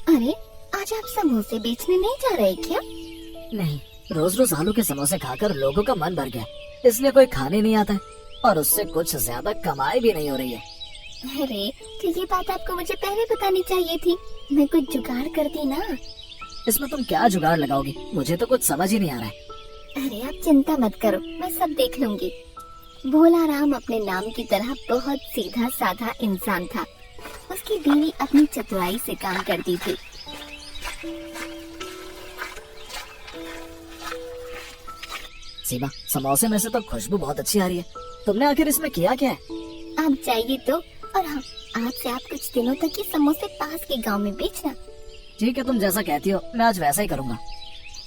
अरे, आज आप समोसे बेचने नहीं जा रहे क्या? नहीं, रोज रोज आलू के समोसे खाकर लोगों का मन भर गया, इसलिए कोई खाने नहीं आता है और उससे कुछ ज्यादा कमाई भी नहीं हो रही है। अरे, तो ये बात आपको मुझे पहले बतानी चाहिए थी। मैं कुछ जुगाड़ करती ना। इसमें तुम क्या जुगाड़ लगाओगी? मुझे तो कुछ समझ ही नहीं आ रहा है। अरे, आप चिंता मत करो, मैं सब देख लूंगी। भोला राम अपने नाम की तरह बहुत सीधा साधा इंसान था। उसकी बीवी अपनी चतुराई से काम करती थी। सीमा, समोसे में से तो खुशबू बहुत अच्छी आ रही है। तुमने आखिर इसमें किया क्या है? आप जाइए तो, और हाँ, आज से आप कुछ दिनों तक ये समोसे पास के गांव में बेचना। ठीक है, तुम जैसा कहती हो, मैं आज वैसा ही करूँगा।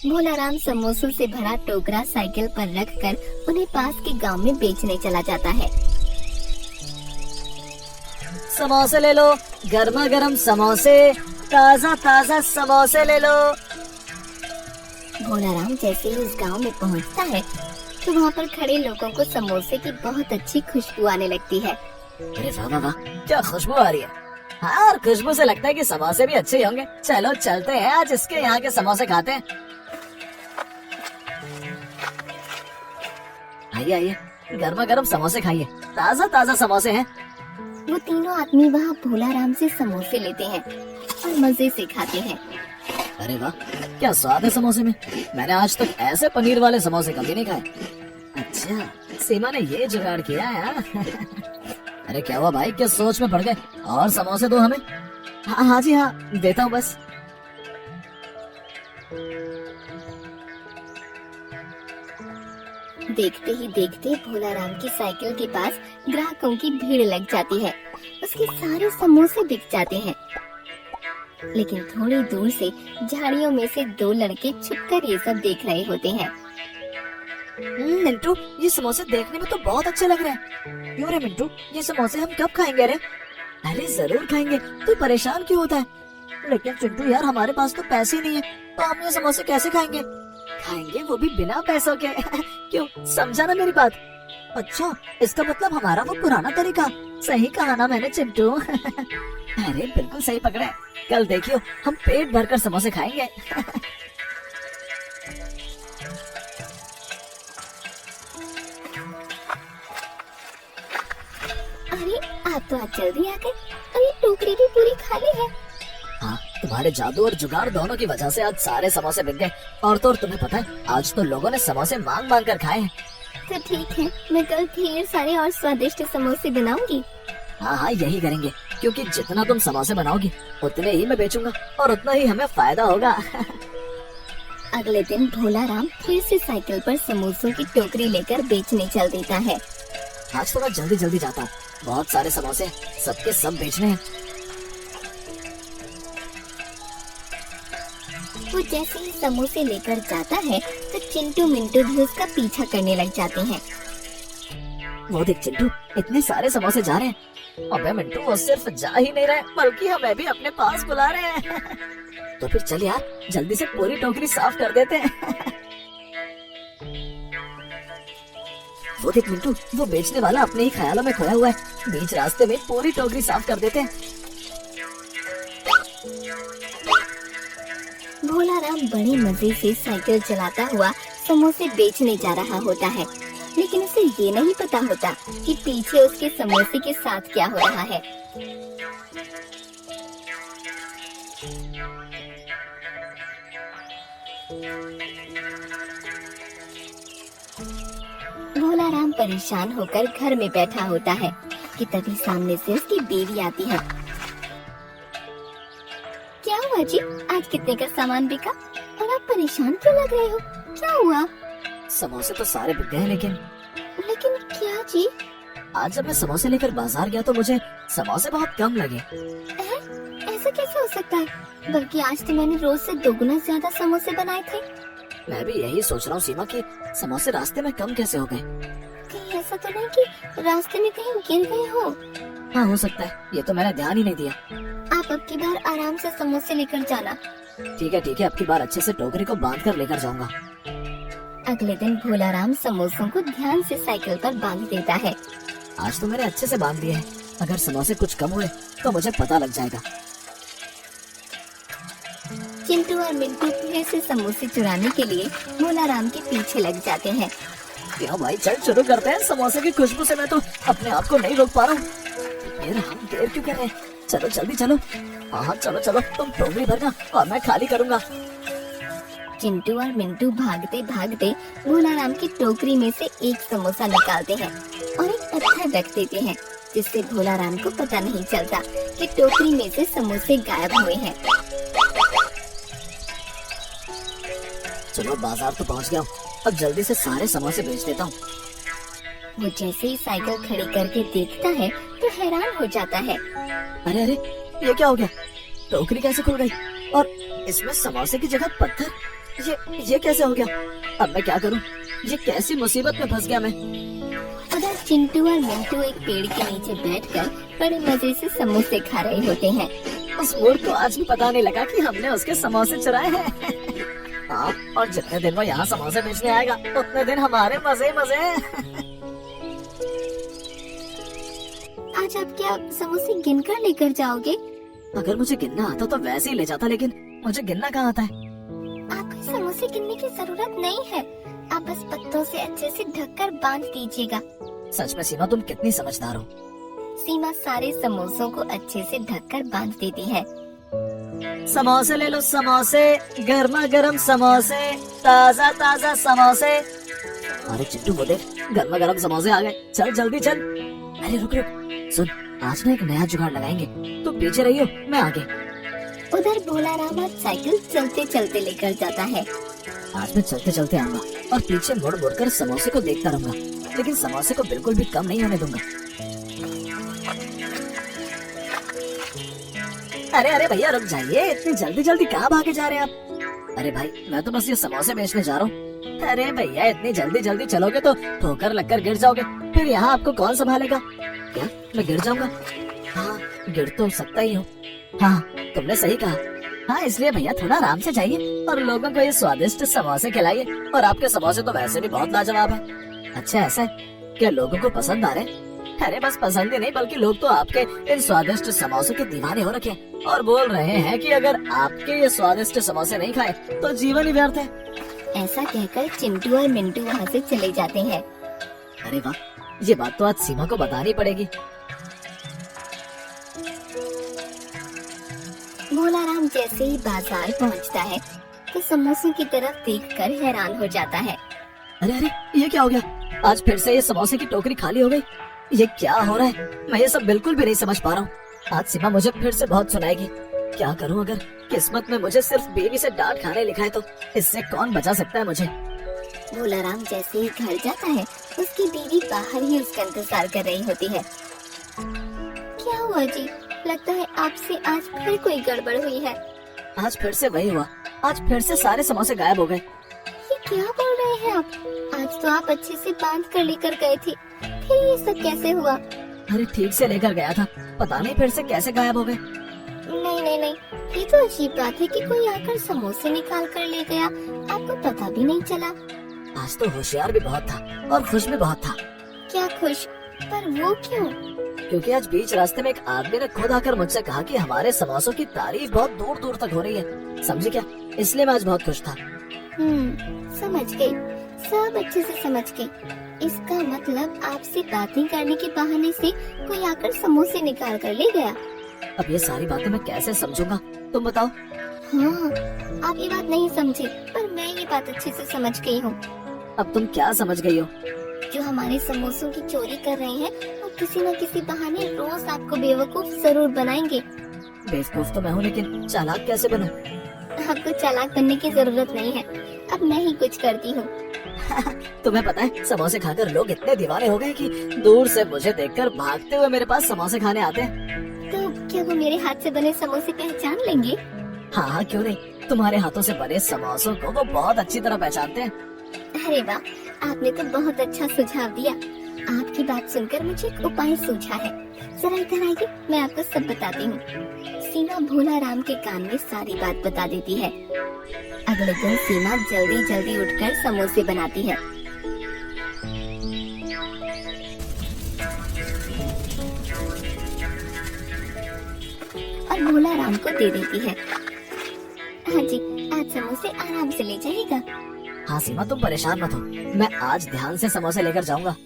भोला राम समोसों से भरा टोकरा साइकिल पर रखकर उन्हें पास के गांव में बेचने चला जाता है। समोसे ले लो, गर्मा गर्म समोसे, ताजा ताजा समोसे ले लो। भोला राम जैसे ही उस गांव में पहुंचता है तो वहाँ पर खड़े लोगों को समोसे की बहुत अच्छी खुशबू आने लगती है। अरे वाह वाह वाह, क्या खुशबू आ रही है। हाँ, और खुशबू से लगता है कि समोसे भी अच्छे ही होंगे। चलो चलते हैं, आज इसके यहाँ के समोसे खाते हैं। आइए आइए, गर्मा गर्म समोसे खाइए, ताजा ताजा समोसे हैं। वो तीनों आदमी वहाँ भोला राम से समोसे लेते हैं और मजे से खाते हैं। अरे वाह, क्या स्वाद है समोसे में। मैंने आज तक ऐसे पनीर वाले समोसे कभी नहीं खाए। अच्छा, सीमा ने ये जुगाड़ किया है हाँ? अरे क्या हुआ भाई, क्या सोच में पड़ गए? और समोसे दो हमें। हाँ हाँ जी हाँ, देता हूँ बस। देखते ही देखते भोला राम की साइकिल के पास ग्राहकों की भीड़ लग जाती है। उसके सारे समोसे बिक जाते हैं। लेकिन थोड़ी दूर से झाड़ियों में से दो लड़के छुपकर ये सब देख रहे होते हैं। मिंटू, ये समोसे देखने में तो बहुत अच्छे लग रहे हैं। क्यों रे मिंटू, ये समोसे हम कब खाएंगे रे? अरे जरूर खाएंगे, तू परेशान क्यों होता है? लेकिन चिंटू यार, हमारे पास तो पैसे नहीं है, तो हम ये समोसे कैसे खाएंगे? खाएंगे वो भी बिना पैसों के। क्यों, समझा ना मेरी बात? अच्छा, इसका मतलब हमारा वो पुराना तरीका। सही कहा ना मैंने चिंटू। अरे बिल्कुल सही पकड़े। कल देखियो, हम पेट भरकर समोसे खाएंगे। अरे, आप तो आज जल्दी आ गए और ये टोकरी भी पूरी खाली है। हाँ, तुम्हारे जादू और जुगाड़ दोनों की वजह से आज सारे समोसे बिक गए। और तो और तुम्हें पता है, आज तो लोगों ने समोसे मांग मांग कर खाए हैं। तो ठीक है, मैं कल ढेर सारे और स्वादिष्ट समोसे बनाऊंगी। हाँ हाँ, यही करेंगे, क्योंकि जितना तुम समोसे बनाओगी उतने ही मैं बेचूंगा और उतना ही हमें फायदा होगा। अगले दिन भोला राम फिर से साइकिल पर समोसों की टोकरी लेकर बेचने चल देता है। आज तो मैं जल्दी जल्दी जाता हूँ, बहुत सारे समोसे सबके सब बेचने हैं। वो जैसे ही समोसे लेकर जाता है तो चिंटू मिंटू भी उसका पीछा करने लग जाते हैं। वो देख चिंटू, इतने सारे समोसे जा रहे हैं। अबे मिंटू, वो सिर्फ जा ही नहीं रहे, बल्कि हमें भी अपने पास बुला रहे हैं। तो फिर चल यार, जल्दी से पूरी टोकरी साफ कर देते हैं। वो देख मिंटू, वो बेचने वाला अपने ही ख्यालों में खोया हुआ है। बीच रास्ते में पूरी टोकरी साफ कर देते हैं। भोला राम बड़े मजे से साइकिल चलाता हुआ समोसे बेचने जा रहा होता है, लेकिन उसे ये नहीं पता होता कि पीछे उसके समोसे के साथ क्या हो रहा है। भोला राम परेशान होकर घर में बैठा होता है कि तभी सामने से उसकी बीवी आती है। क्या हुआ जी, आज कितने का सामान बिका और आप परेशान क्यों लग रहे हो? क्या हुआ? समोसे तो सारे बिक गए, लेकिन क्या जी? आज जब मैं समोसे लेकर बाजार गया तो मुझे समोसे बहुत कम लगे। ऐसा कैसे हो सकता है? बल्कि आज तो मैंने रोज से दोगुना ज्यादा समोसे बनाए थे। मैं भी यही सोच रहा हूँ सीमा, कि समोसे रास्ते में कम कैसे हो गए। कहीं ऐसा तो नहीं कि रास्ते में कहीं गिर गए हो? हाँ, हो सकता है, ये तो मैंने ध्यान ही नहीं दिया। आप अब की बार आराम से समोसे लेकर जाना। ठीक है, अब की बार अच्छे से टोकरी को बांध कर लेकर जाऊंगा। अगले दिन भोला राम समोसों को ध्यान से साइकिल पर बांध देता है। आज तो मैंने अच्छे से बांध दिए हैं। अगर समोसे कुछ कम हुए तो मुझे पता लग जाएगा। चिंटू और मिंटू फिर से समोसे चुराने के लिए भोला राम के पीछे लग जाते हैं। क्यों भाई, चल शुरू करते हैं। समोसे की खुशबू से मैं तो अपने आप को नहीं रोक पा रहा हूँ। फिर हम देर क्यों कर रहे हैं? चलो जल्दी चलो। हाँ चलो चलो, तुम टोकरी भरना और मैं खाली करूँगा। चिंटू और मिंटू भागते भागते भोला राम की टोकरी में से एक समोसा निकालते हैं और एक पत्थर रख देते हैं, जिससे भोला राम को पता नहीं चलता कि टोकरी में से समोसे गायब हुए हैं। चलो बाजार तो पहुँच गया हूँ, अब जल्दी से सारे समोसे बेच देता हूँ। वो जैसे ही साइकिल खड़ी करके देखता है तो हैरान हो जाता है। अरे अरे, ये क्या हो गया? टोकरी कैसे खुल गई? और इसमें समोसे की जगह पत्थर? ये कैसे हो गया? अब मैं क्या करूं? ये कैसी मुसीबत में फंस गया मैं। उधर चिंटू और मिंटू एक पेड़ के नीचे बैठकर बड़े मजे से समोसे खा रहे होते हैं। उस मूर्ख को आज भी पता नहीं लगा कि हमने उसके समोसे चुराए हैं। हाँ, और जितने दिन वो यहाँ समोसे बेचने आएगा उतने दिन हमारे मजे ही मजे हैं। आज आप क्या समोसे गिनकर लेकर जाओगे? अगर मुझे गिनना आता तो वैसे ही ले जाता, लेकिन मुझे गिनना कहाँ आता है? आपको समोसे गिनने की जरूरत नहीं है, आप बस पत्तों से अच्छे से ढककर बांध दीजिएगा। सच में सीमा, तुम कितनी समझदार हो। सीमा सारे समोसों को अच्छे से ढककर बांध देती है। समोसे ले लो समोसे, गर्मा गर्म समोसे, ताजा ताजा समोसे। अरे चिट्टू वो देख, गर्मा गर्म समोसे आ गए, चल जल्दी चल। अरे रुक रुक, सुन, आज ना एक नया जुगाड़ लगाएंगे, तो पीछे रहियो, मैं आगे। उधर भोला राम आज साइकिल चलते चलते लेकर जाता है। आज मैं चलते चलते आऊंगा और पीछे मुड़ मुड़ कर समोसे को देखता रहूंगा, लेकिन समोसे को बिल्कुल भी कम नहीं होने दूंगा। अरे अरे भैया रुक जाइए, इतनी जल्दी जल्दी कहाँ भागे जा रहे हैं आप? अरे भाई, मैं तो बस ये समोसे बेचने जा रहा हूँ। अरे भैया, इतनी जल्दी जल्दी चलोगे तो ठोकर लगकर गिर जाओगे, फिर यहाँ आपको कौन संभालेगा? क्या मैं गिर जाऊंगा? हाँ, गिर तो सकता ही हूँ। हाँ, तुमने सही कहा। हाँ, इसलिए भैया थोड़ा आराम से जाइए और लोगों को ये स्वादिष्ट समोसे खिलाइए। और आपके समोसे तो वैसे भी बहुत लाजवाब है। अच्छा ऐसा है क्या? लोगों को पसंद आ रहे हैं? अरे बस पसंद ही नहीं, बल्कि लोग तो आपके इन स्वादिष्ट समोसों के दीवाने हो रखे हैं और बोल रहे हैं कि अगर आपके ये स्वादिष्ट समोसे नहीं खाए तो जीवन ही व्यर्थ है। ऐसा कहकर चिंटू और मिंटू वहाँ से चले जाते हैं। अरे वाह, ये बात तो आज सीमा को बतानी पड़ेगी। भोला राम जैसे ही बाजार पहुँचता है तो समोसों की तरफ देखकर हैरान हो जाता है। अरे अरे, ये क्या हो गया? आज फिर से ये समोसे की टोकरी खाली हो गई। ये क्या हो रहा है? मैं ये सब बिल्कुल भी नहीं समझ पा रहा हूँ। आज सीमा मुझे फिर से बहुत सुनाएगी। क्या करूँ अगर किस्मत में मुझे सिर्फ बीवी से डांट खाने लिखा है तो? इससे कौन बचा सकता है मुझे? भोला राम जैसे ही घर जाता है उसकी बीवी बाहर ही उसका इंतजार कर रही होती है। क्या हुआ जी? लगता है आपसे आज फिर कोई गड़बड़ हुई है। आज फिर से वही हुआ। आज फिर से सारे समोसे गायब हो गए। ये क्या बोल रहे हैं आप? आज तो आप अच्छे से बांध कर लेकर गए थे, फिर ये सब कैसे हुआ? अरे ठीक से लेकर गया था, पता नहीं फिर से कैसे गायब हो गए। नहीं नहीं नहीं, ये तो अजीब बात है कि कोई आकर समोसे निकाल कर ले गया, आपको पता भी नहीं चला। आज तो होशियार भी बहुत था और खुश भी बहुत था। क्या खुश? पर वो क्यों? क्योंकि आज बीच रास्ते में एक आदमी ने खुद आकर मुझसे कहा कि हमारे समोसों की तारीफ बहुत दूर दूर तक हो रही है। समझे क्या? इसलिए मैं आज बहुत खुश था। समझ गई, सब अच्छे से समझ गई। इसका मतलब आपसे बातें करने के बहाने से कोई आकर समोसे निकाल कर ले गया। अब ये सारी बातें मैं कैसे समझूंगा, तुम बताओ। हाँ, आप ये बात नहीं समझे, पर मैं ये बात अच्छे से समझ गई हूँ। अब तुम क्या समझ गई हो? जो हमारे समोसों की चोरी कर रहे हैं वो किसी न किसी बहाने रोज आपको बेवकूफ जरूर बनाएंगे। बेवकूफ तो मैं हूँ, लेकिन चालाक कैसे बनूं? आपको चालाक बनने की जरूरत नहीं है, अब मैं ही कुछ करती हूँ। तुम्हें पता है, समोसे खाकर लोग इतने दीवाने हो गए कि दूर से मुझे देखकर भागते हुए मेरे पास समोसे खाने आते हैं। तो क्या वो मेरे हाथ से बने समोसे पहचान लेंगे? हाँ हाँ, क्यों नहीं, तुम्हारे हाथों से बने समोसों को वो बहुत अच्छी तरह पहचानते हैं। अरे वाह, आपने तो बहुत अच्छा सुझाव दिया। आपकी बात सुनकर मुझे एक उपाय सूझा है, जरा इधर आइए, मैं आपको सब बताती हूँ। सीमा भोला राम के कान में सारी बात बता देती है। अगले दिन सीमा जल्दी जल्दी उठकर समोसे बनाती है। और भोला राम को दे देती है। हाँ जी, आज समोसे आराम से ले जाइएगा। हाँ सीमा, तुम परेशान मत हो, मैं आज ध्यान से समोसे लेकर जाऊंगा।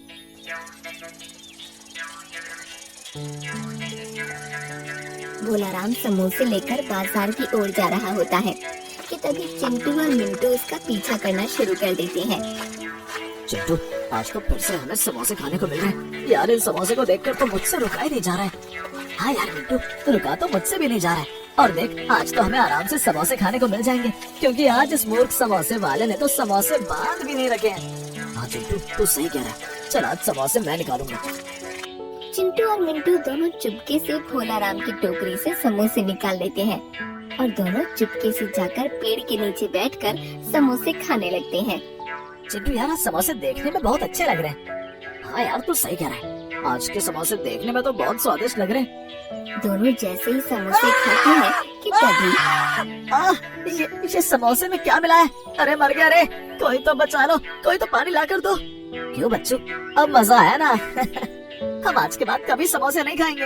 भोलाराम समोसे लेकर बाजार की ओर जा रहा होता है कि तभी चिंटू और मिंटू उसका पीछा करना शुरू कर देते हैं। चिंटू, आज तो फिर से हमें समोसे खाने को मिल रहे हैं यार। इन समोसे को देखकर तो मुझसे रुका ही नहीं जा रहा है। हाँ यार मिंटू, रुका तो मुझसे भी नहीं जा रहा है। और देख, आज तो हमें आराम से समोसे खाने को मिल जाएंगे, क्योंकि आज इस मूर्ख समोसे वाले ने तो समोसे बांध भी नहीं रखे हैं। हाँ चिंटू, तू सही कह रहा है, चल आज समोसे मैं निकालूंगा। चिंटू और मिंटू दोनों चुपके से भोलाराम की टोकरी से समोसे निकाल लेते हैं और दोनों चुपके से जाकर पेड़ के नीचे बैठकर समोसे खाने लगते हैं। चिंटू यार, आज समोसे देखने में बहुत अच्छे लग रहे हैं। हाँ यार, तू सही कह रहा है, आज के समोसे देखने में तो बहुत स्वादिष्ट लग रहे हैं। दोनों जैसे ही समोसे खाते हैं कि तभी ये समोसे में क्या मिला है? अरे मर गया रे, कोई तो बचा लो, कोई तो पानी ला कर दो। क्यों बच्चों, अब मजा आया ना? हम आज के बाद कभी समोसे नहीं खाएंगे।